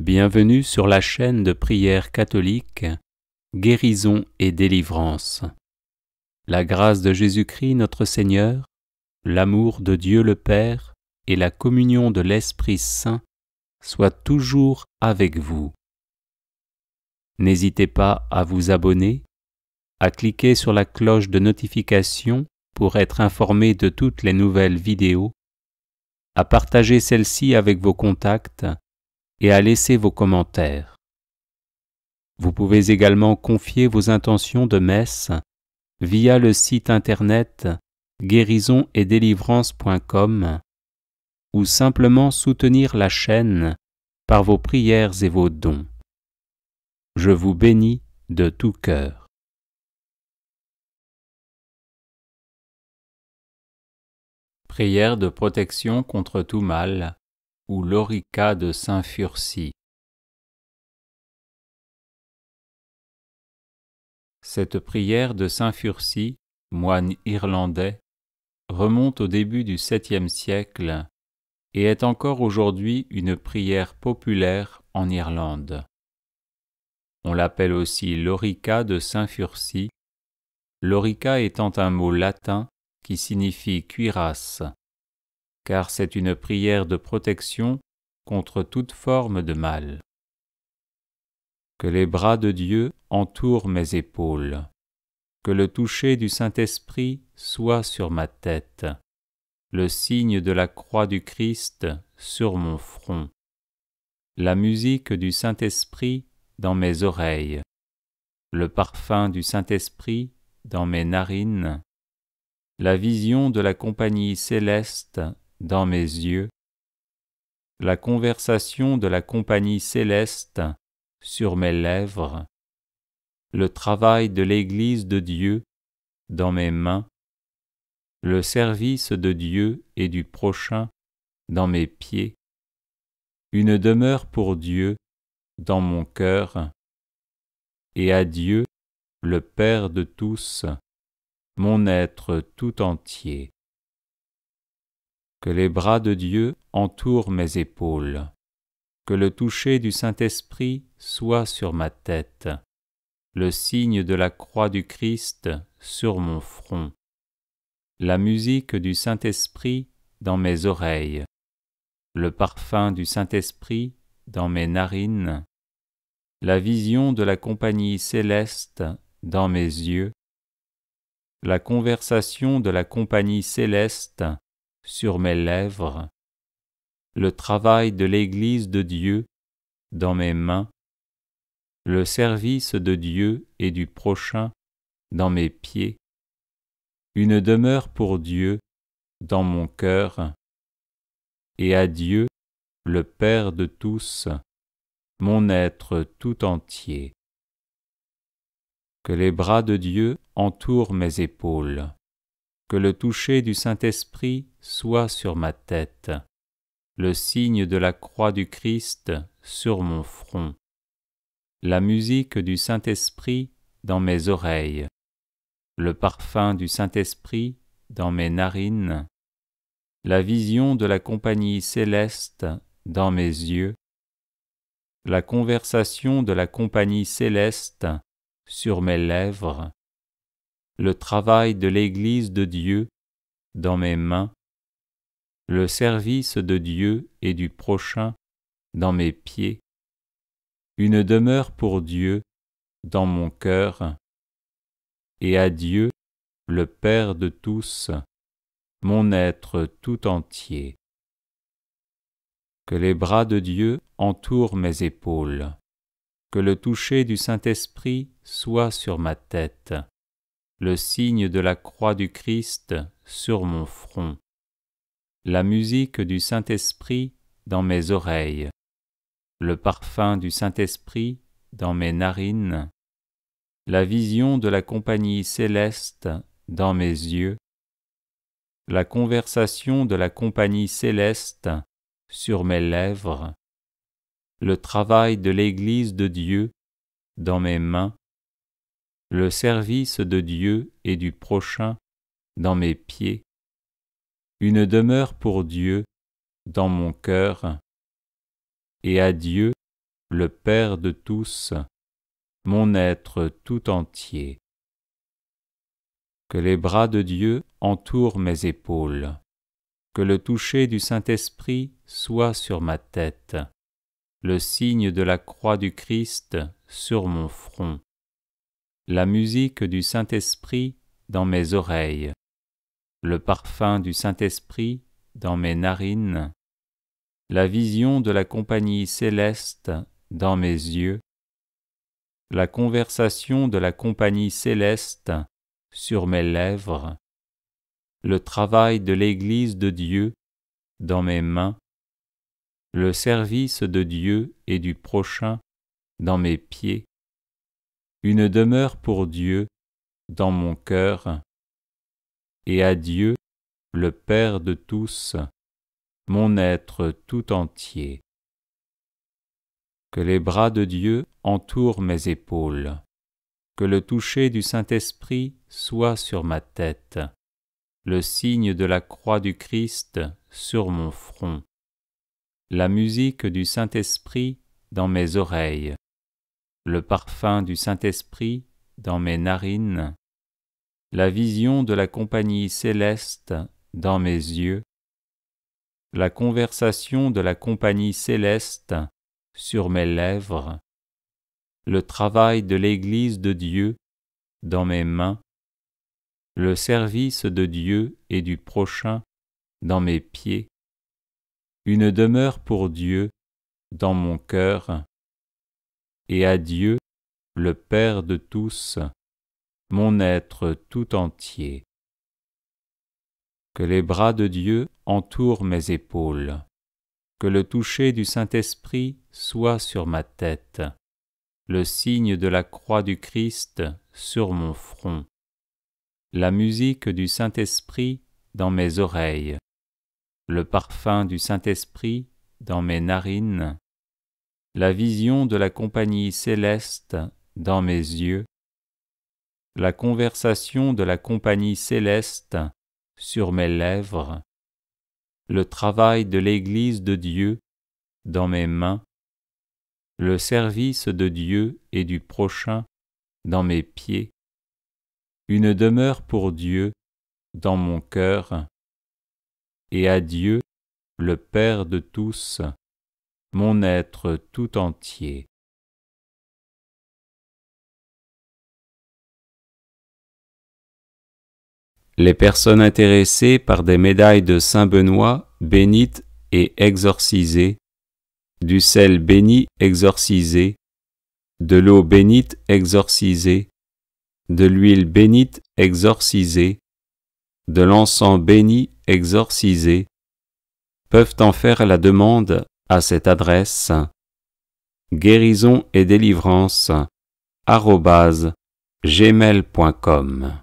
Bienvenue sur la chaîne de prière catholique Guérison et délivrance. La grâce de Jésus-Christ notre Seigneur, l'amour de Dieu le Père et la communion de l'Esprit Saint soient toujours avec vous. N'hésitez pas à vous abonner, à cliquer sur la cloche de notification pour être informé de toutes les nouvelles vidéos, à partager celle-ci avec vos contacts et à laisser vos commentaires. Vous pouvez également confier vos intentions de messe via le site internet guérisonetdélivrance.com ou simplement soutenir la chaîne par vos prières et vos dons. Je vous bénis de tout cœur. Prière de protection contre tout mal ou l'Orica de Saint Furcy. Cette prière de Saint Furcy, moine irlandais, remonte au début du 7e siècle et est encore aujourd'hui une prière populaire en Irlande. On l'appelle aussi l'Orica de Saint Furcy, l'Orica étant un mot latin qui signifie cuirasse, car c'est une prière de protection contre toute forme de mal. Que les bras de Dieu entourent mes épaules, que le toucher du Saint-Esprit soit sur ma tête, le signe de la croix du Christ sur mon front, la musique du Saint-Esprit dans mes oreilles, le parfum du Saint-Esprit dans mes narines, la vision de la compagnie céleste dans mes yeux, la conversation de la compagnie céleste sur mes lèvres, le travail de l'Église de Dieu dans mes mains, le service de Dieu et du prochain dans mes pieds, une demeure pour Dieu dans mon cœur, et à Dieu, le Père de tous, mon être tout entier. Que les bras de Dieu entourent mes épaules, que le toucher du Saint-Esprit soit sur ma tête, le signe de la croix du Christ sur mon front, la musique du Saint-Esprit dans mes oreilles, le parfum du Saint-Esprit dans mes narines, la vision de la compagnie céleste dans mes yeux, la conversation de la compagnie céleste sur mes lèvres, le travail de l'Église de Dieu dans mes mains, le service de Dieu et du prochain dans mes pieds, une demeure pour Dieu dans mon cœur, et à Dieu, le Père de tous, mon être tout entier. Que les bras de Dieu entourent mes épaules, que le toucher du Saint-Esprit soit sur ma tête, le signe de la croix du Christ sur mon front, la musique du Saint-Esprit dans mes oreilles, le parfum du Saint-Esprit dans mes narines, la vision de la compagnie céleste dans mes yeux, la conversation de la compagnie céleste sur mes lèvres, le travail de l'Église de Dieu dans mes mains, le service de Dieu et du prochain dans mes pieds, une demeure pour Dieu dans mon cœur, et à Dieu, le Père de tous, mon être tout entier. Que les bras de Dieu entourent mes épaules, que le toucher du Saint-Esprit soit sur ma tête, le signe de la croix du Christ sur mon front, la musique du Saint-Esprit dans mes oreilles, le parfum du Saint-Esprit dans mes narines, la vision de la compagnie céleste dans mes yeux, la conversation de la compagnie céleste sur mes lèvres, le travail de l'Église de Dieu dans mes mains, le service de Dieu et du prochain dans mes pieds, une demeure pour Dieu dans mon cœur, et à Dieu, le Père de tous, mon être tout entier. Que les bras de Dieu entourent mes épaules, que le toucher du Saint-Esprit soit sur ma tête, le signe de la croix du Christ sur mon front, la musique du Saint-Esprit dans mes oreilles, le parfum du Saint-Esprit dans mes narines, la vision de la compagnie céleste dans mes yeux, la conversation de la compagnie céleste sur mes lèvres, le travail de l'Église de Dieu dans mes mains, le service de Dieu et du prochain dans mes pieds, une demeure pour Dieu dans mon cœur, et à Dieu, le Père de tous, mon être tout entier. Que les bras de Dieu entourent mes épaules, que le toucher du Saint-Esprit soit sur ma tête, le signe de la croix du Christ sur mon front, la musique du Saint-Esprit dans mes oreilles, le parfum du Saint-Esprit dans mes narines, la vision de la compagnie céleste dans mes yeux, la conversation de la compagnie céleste sur mes lèvres, le travail de l'Église de Dieu dans mes mains, le service de Dieu et du prochain dans mes pieds, une demeure pour Dieu dans mon cœur, et à Dieu, le Père de tous, mon être tout entier. Que les bras de Dieu entourent mes épaules, que le toucher du Saint-Esprit soit sur ma tête, le signe de la croix du Christ sur mon front, la musique du Saint-Esprit dans mes oreilles, le parfum du Saint-Esprit dans mes narines, la vision de la compagnie céleste dans mes yeux, la conversation de la compagnie céleste sur mes lèvres, le travail de l'Église de Dieu dans mes mains, le service de Dieu et du prochain dans mes pieds, une demeure pour Dieu dans mon cœur, et à Dieu, le Père de tous, mon être tout entier. Les personnes intéressées par des médailles de Saint-Benoît bénites et exorcisées, du sel béni exorcisé, de l'eau bénite exorcisée, de l'huile bénite exorcisée, de l'encens béni exorcisé, peuvent en faire la demande à cette adresse guérison et délivrance @gmail.com.